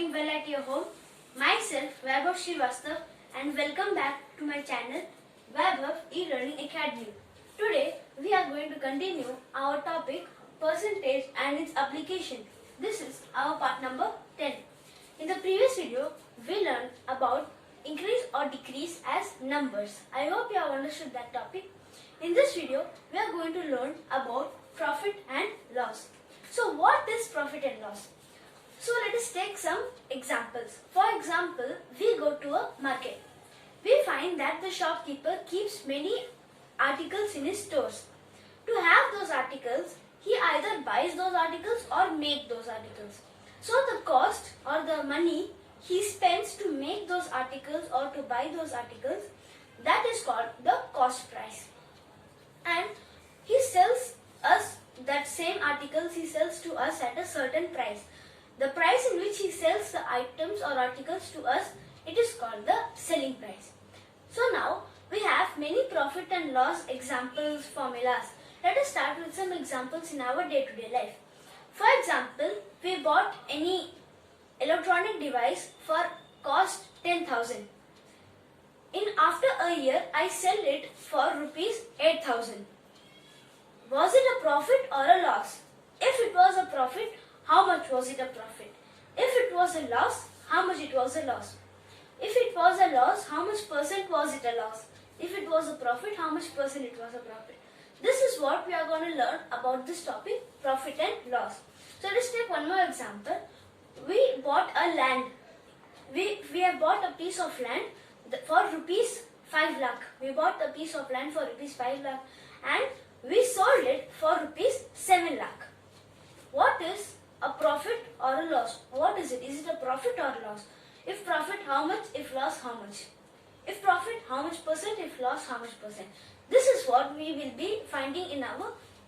doing well at your home. Myself, Vaibhav Srivastav, and welcome back to my channel, Vaibhav E-Learning Academy. Today, we are going to continue our topic, percentage and its application. This is our part number 10. In the previous video, we learned about increase or decrease as numbers. I hope you have understood that topic. In this video, we are going to learn about profit and loss. So, what is profit and loss? So let us take some examples. For example, we go to a market. We find that the shopkeeper keeps many articles in his stores. To have those articles, he either buys those articles or make those articles. So the cost or the money he spends to make those articles or to buy those articles, that is called the cost price. And he sells us that same articles, he sells to us at a certain price. The price in which he sells the items or articles to us, it is called the selling price. So now we have many profit and loss examples, formulas. Let us start with some examples in our day-to-day life. For example, we bought any electronic device for cost 10,000. After a year, I sell it for rupees 8,000. Was it a profit or a loss? If it was a profit, how much was it a profit? If it was a loss, how much it was a loss? If it was a loss, how much percent was it a loss? If it was a profit, how much percent it was a profit? This is what we are going to learn about this topic, profit and loss. So let's take one more example. We bought a land. We have bought a piece of land for rupees 5 lakh. We bought a piece of land for rupees 5 lakh and we sold it for rupees 7 lakh. What is a profit or a loss? What is it? Is it a profit or a loss? If profit, how much? If loss, how much? If profit, how much percent? If loss, how much percent? This is what we will be finding in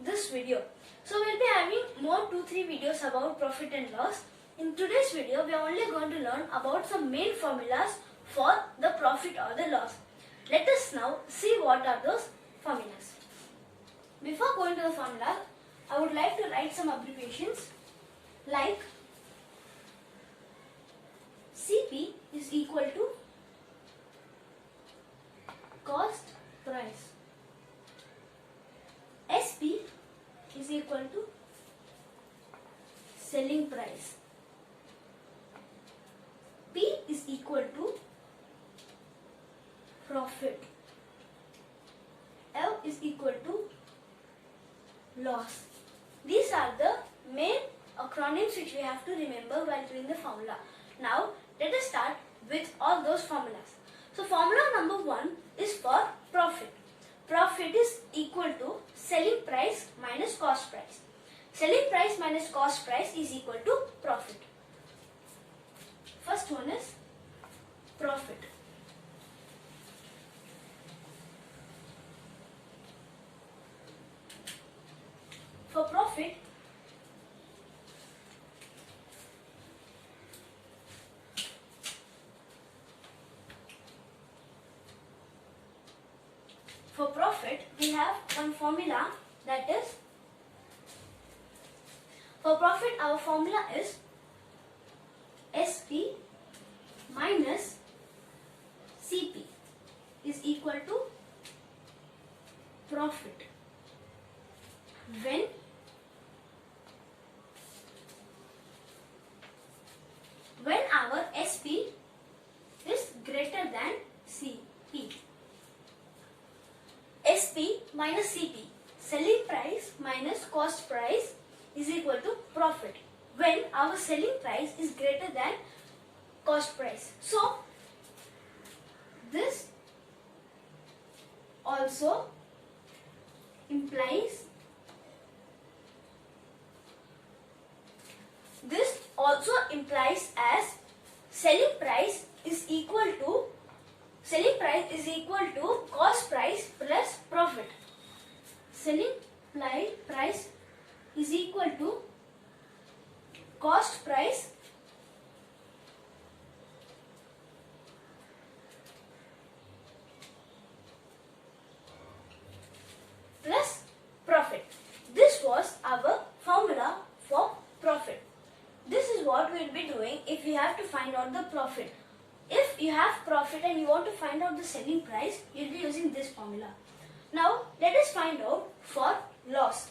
this video. So we'll be having more 2-3 videos about profit and loss. In today's video, we are only going to learn about some main formulas for the profit or the loss. Let us now see what are those formulas. Before going to the formula, I would like to write some abbreviations like CP is equal to cost price. SP is equal to selling price. P is equal to profit. L is equal to loss. These are the main acronyms which we have to remember while doing the formula. Now let us start with all those formulas. So formula number 1 is for profit. Profit is equal to selling price minus cost price. Selling price minus cost price is equal to profit. First one is profit. For profit, we have one formula, that is, for profit our formula is SP minus CP is equal to profit when our SP is greater than CP. SP minus CP, selling price minus cost price, is equal to profit when our selling price is greater than cost price. So this also implies as selling price is equal to cost price plus profit. Selling price is equal to cost price plus profit. This was our formula for profit. This is what we will be doing if we have to find out the profit. If you have profit and you want to find out the selling price, you will be using this formula. Now let us find out for loss.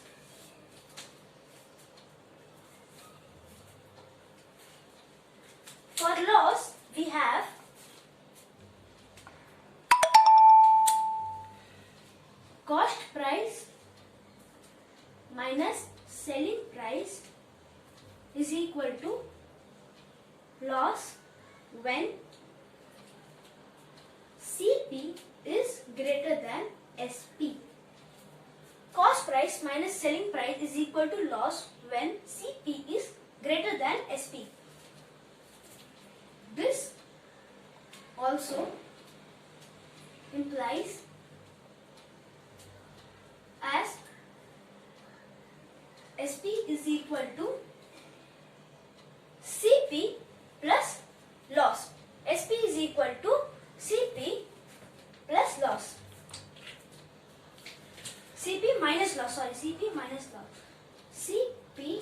For loss, we have cost price minus selling price is equal to loss when CP is greater than SP. Cost price minus selling price is equal to loss when CP is greater than SP. This also implies as SP is equal to CP plus loss. SP is equal to CP plus loss. CP minus loss, CP minus loss. CP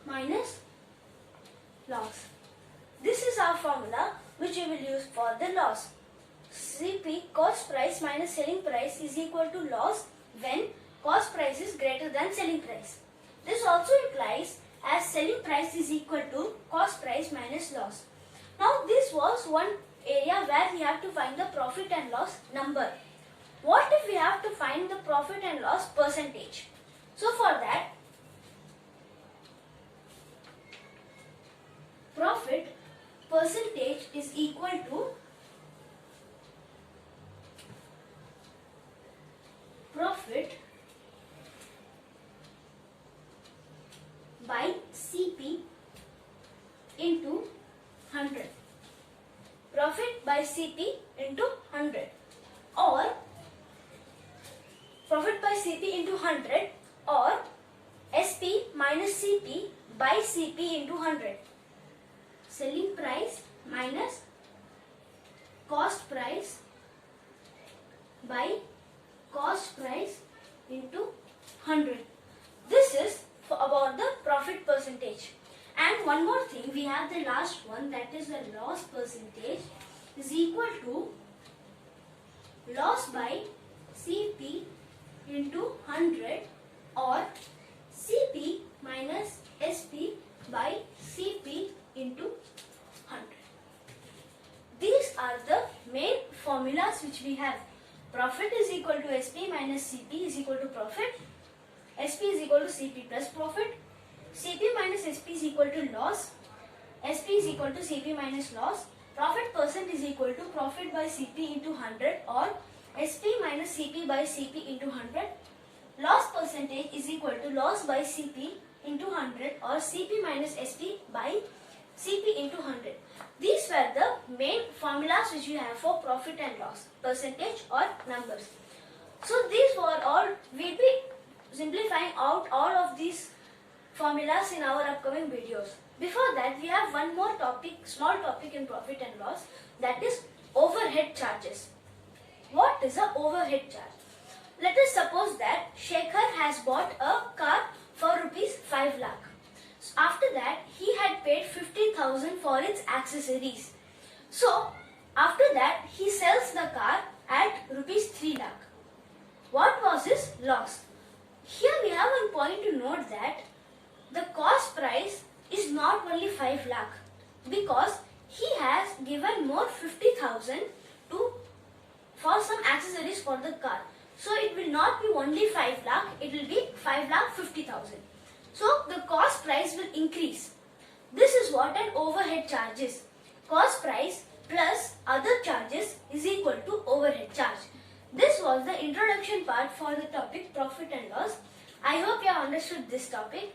minus loss. This is our formula which we will use for the loss. CP, cost price minus selling price, is equal to loss when cost price is greater than selling price. This also implies as selling price is equal to cost price minus loss. Now this was one area where we have to find the profit and loss number. What if we have to find the profit and loss percentage? So for that, profit percentage is equal to profit by CP into 100. Profit by CP into 100, or profit by CP into 100, or SP minus CP by CP into 100. Selling price minus cost price by cost price into 100. This is about the profit percentage. And one more thing, we have the last one, that is the loss percentage is equal to loss by CP into 100, or CP minus SP by CP into 100. These are the main formulas which we have. Profit is equal to SP minus CP is equal to profit. SP is equal to CP plus profit. CP minus SP is equal to loss. SP is equal to CP minus loss. Profit percent is equal to profit by CP into 100, or SP minus CP by CP into 100. Loss percentage is equal to loss by CP into 100, or CP minus SP by CP into 100. These were the main formulas which we have for profit and loss, percentage or numbers. So these were all, we'll be simplifying out all of these formulas in our upcoming videos. Before that, we have one more topic, small topic in profit and loss, that is overhead charges. What is an overhead charge? Let us suppose that Shekhar has bought a car for rupees 5 lakh. After that, he had paid 50,000 for its accessories. So, after that, he sells the car at rupees 3 lakh. What was his loss? Here we have one point to note that the cost price is not only 5 lakh, because he has given more 50,000 for some accessories for the car. So it will not be only 5 lakh, it will be 5 lakh 50,000. So the cost price will increase. This is what an overhead charge is. Cost price plus other charges is equal to overhead charge. This was the introduction part for the topic profit and loss. I hope you have understood this topic.